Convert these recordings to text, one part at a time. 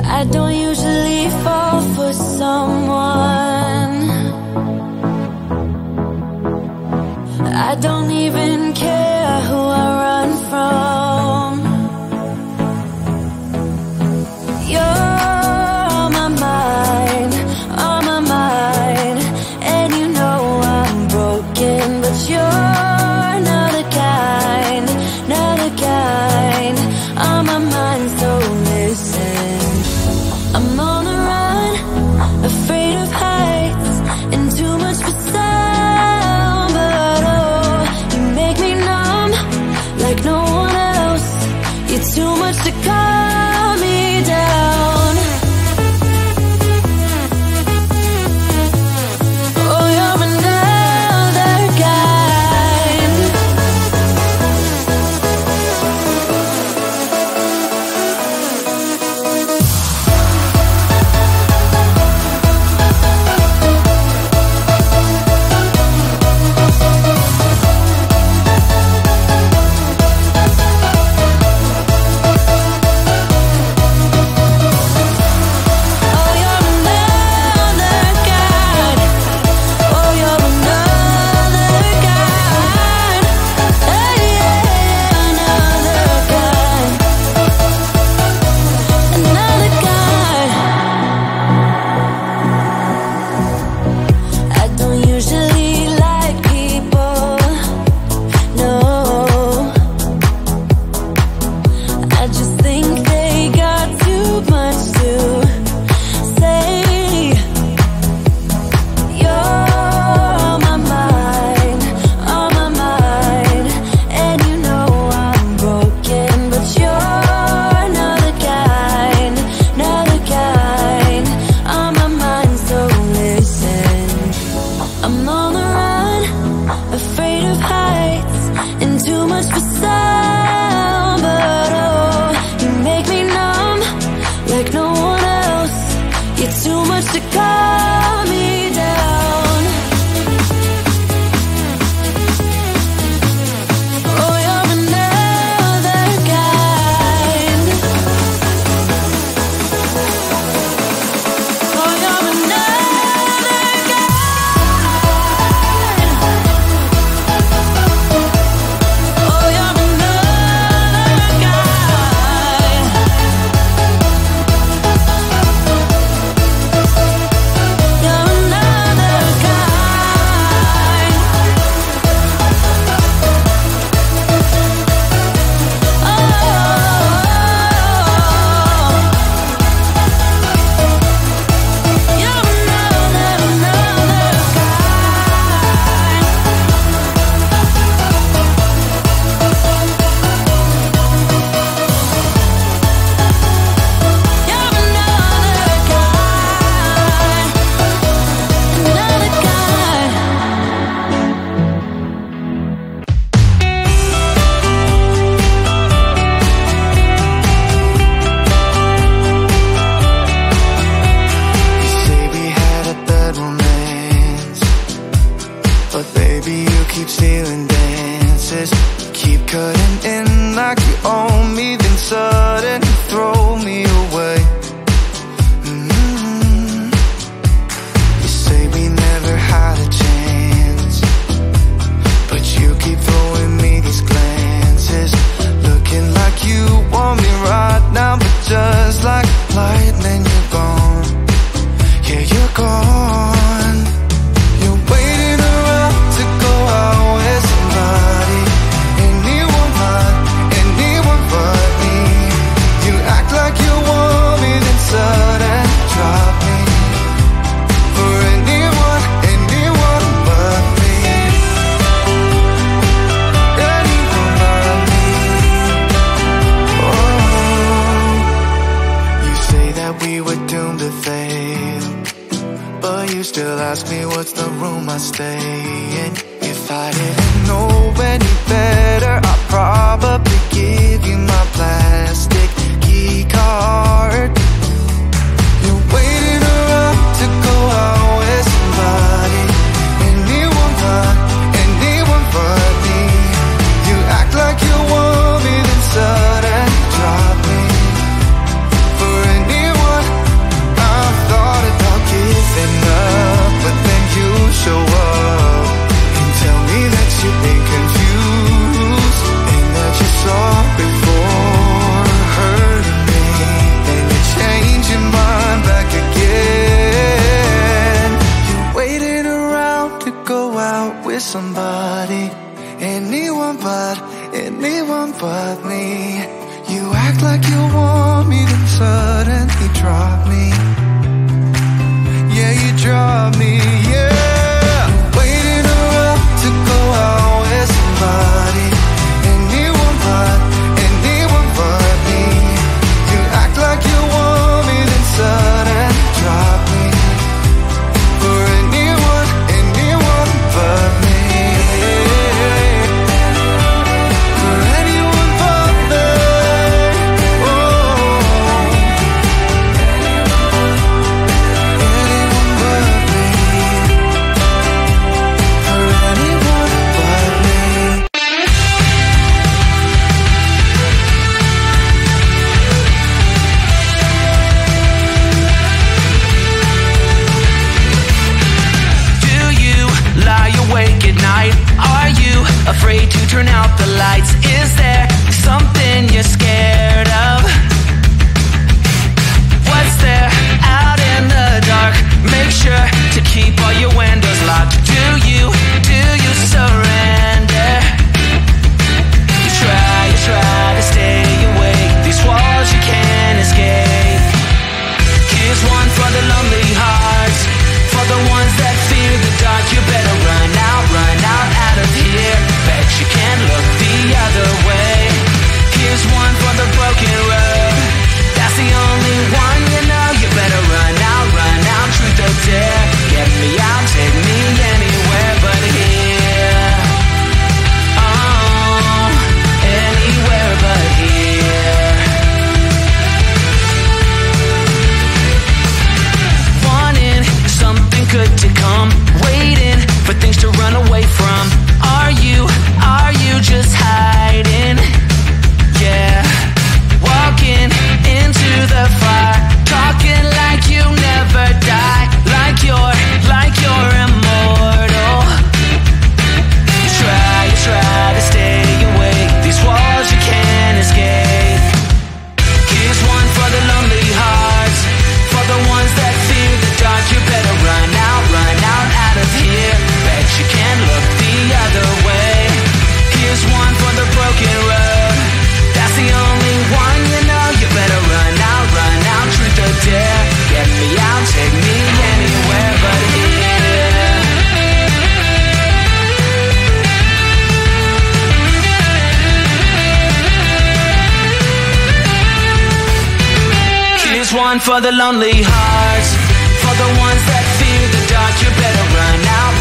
I don't usually fall for someone. I don't even care who I run from. You're on my mind, on my mind. And you know I'm broken, but you're not the kind, not the kind. On my mind, so listen. I'm on the run, afraid of heights and too much for sound. But oh, you make me numb like no one else. You're too much to calm me down. Oh, you're another kind. Anyone somebody, anyone but me. You act like you want me, then suddenly drop me. Yeah, you drop me, yeah. Waiting around to go out with somebody, anyone but me. You act like you want me, then suddenly drop me. For anyone but me. For anyone but me. Oh. Anyone but me. For anyone but me. Do you lie awake at night? Are you afraid to turn out the lights? Is there something you're scared of? What's there out in the dark? Make sure to keep all your windows locked. Do you surrender? You try to stay awake. These walls you can't escape. Here's one for the lonely hearts, for the ones that fear the dark. You better run out of here. Bet you can't look the other way. Here's one for the broken road. That's the only one you know. You better run out, truth or dare. Get me out, take me anywhere but here. Oh, anywhere but here. Wanting something good to come, waiting for things to run away from. Are you just hiding? Yeah, walking into the fire, talking like you never die, like you're immortal. You try to stay awake. These walls you can't escape. Here's one for the lonely hearts, for the ones that fear the dark. You better run out of here. Bet you can't look the other way. Here's one for the broken road. That's the only one you know. You better run out, truth or dare. Get me out, take me anywhere but here. Here's one for the lonely hearts, for the ones that fear the dark. You better run out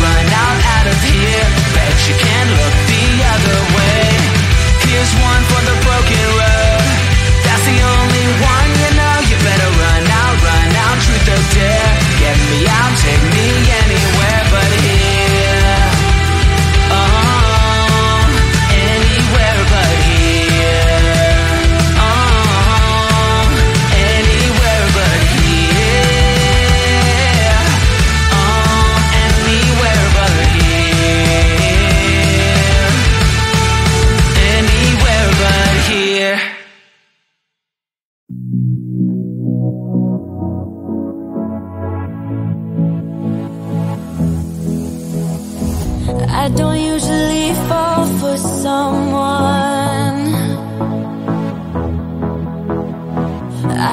of here. Bet you can't look the other way. Here's one for the broken road. That's the only one you know. You better run out, truth or dare. Get me out, take me anywhere but here. Oh, anywhere but here. Oh, anywhere but here. Oh, anywhere but here. Anywhere but here. I don't usually fall for someone.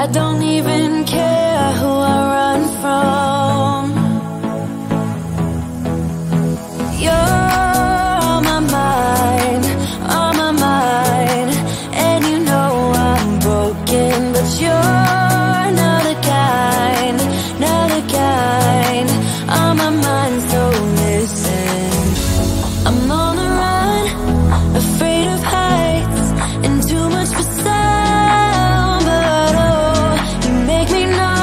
I don't even care who I run from. You're on my mind, and you know I'm broken, but you're not the kind on my mind, so listen. I'm on the run, afraid of heights and too much for sound, but oh, you make me numb.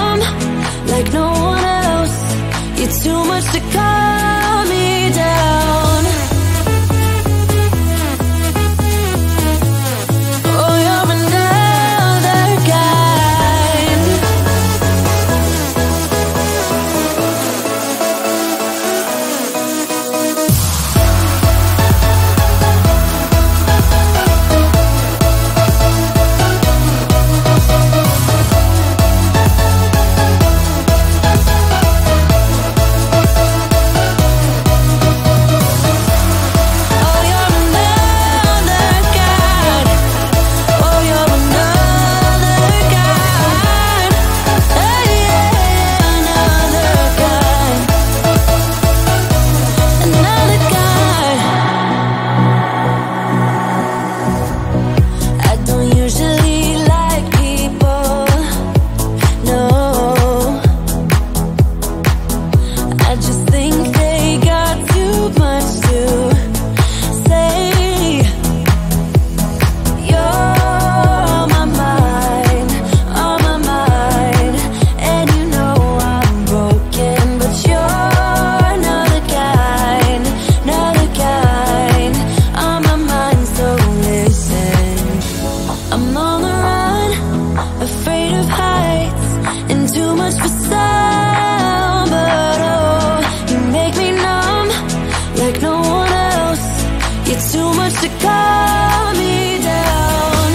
You're too much to calm me down.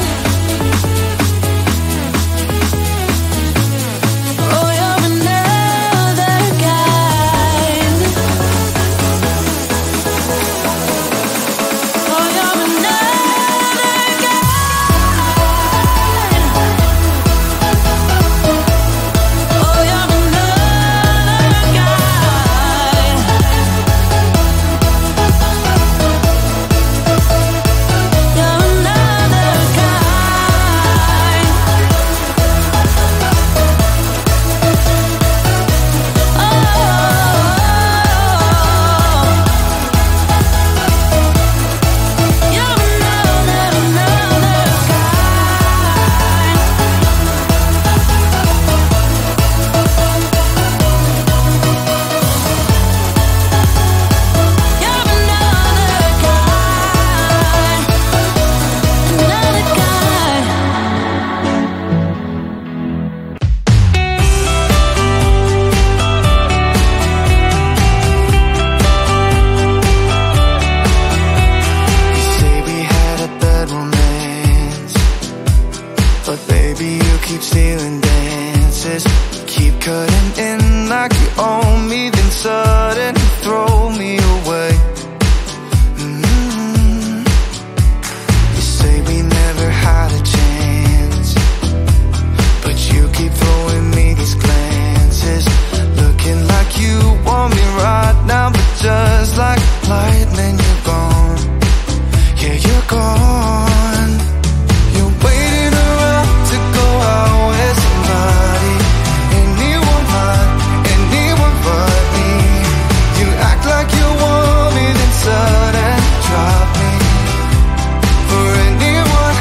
Oh, you're another kind. Oh, you're another kind. Oh, you're another kind. You're another kind. Oh, you're another You say we had a bad romance, but baby you keep stealing dances. Keep cutting in like you own me, then suddenly throw me away. You say we never had a chance, but you keep throwing me these glances, looking like you want me right now, but just like lightning you're gone. Yeah, you're gone. You're waiting around to go out with somebody, anyone but me. You act like you want me, then sudden drop me for anyone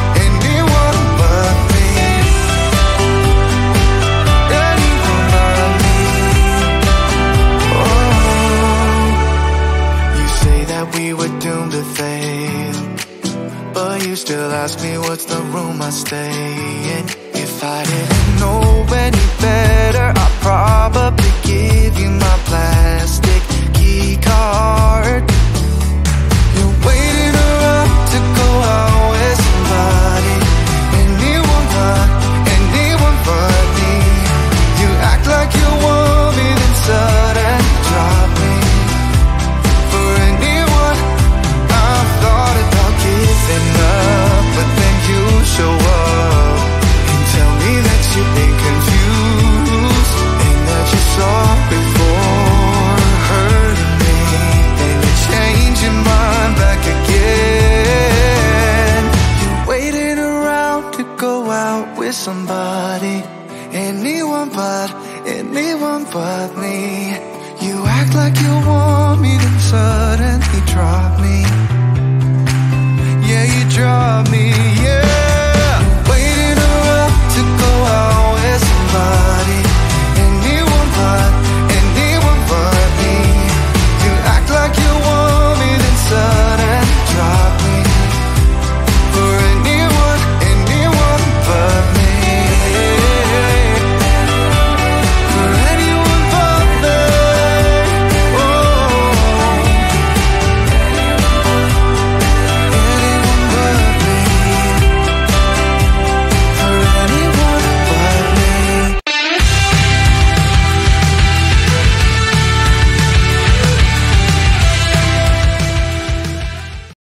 but me. Anyone but me. Oh, you say that we were doomed to fail, but you still ask me what's the room I stay in. If I didn't know any better, I'd probably give you my plastic key card. You're waiting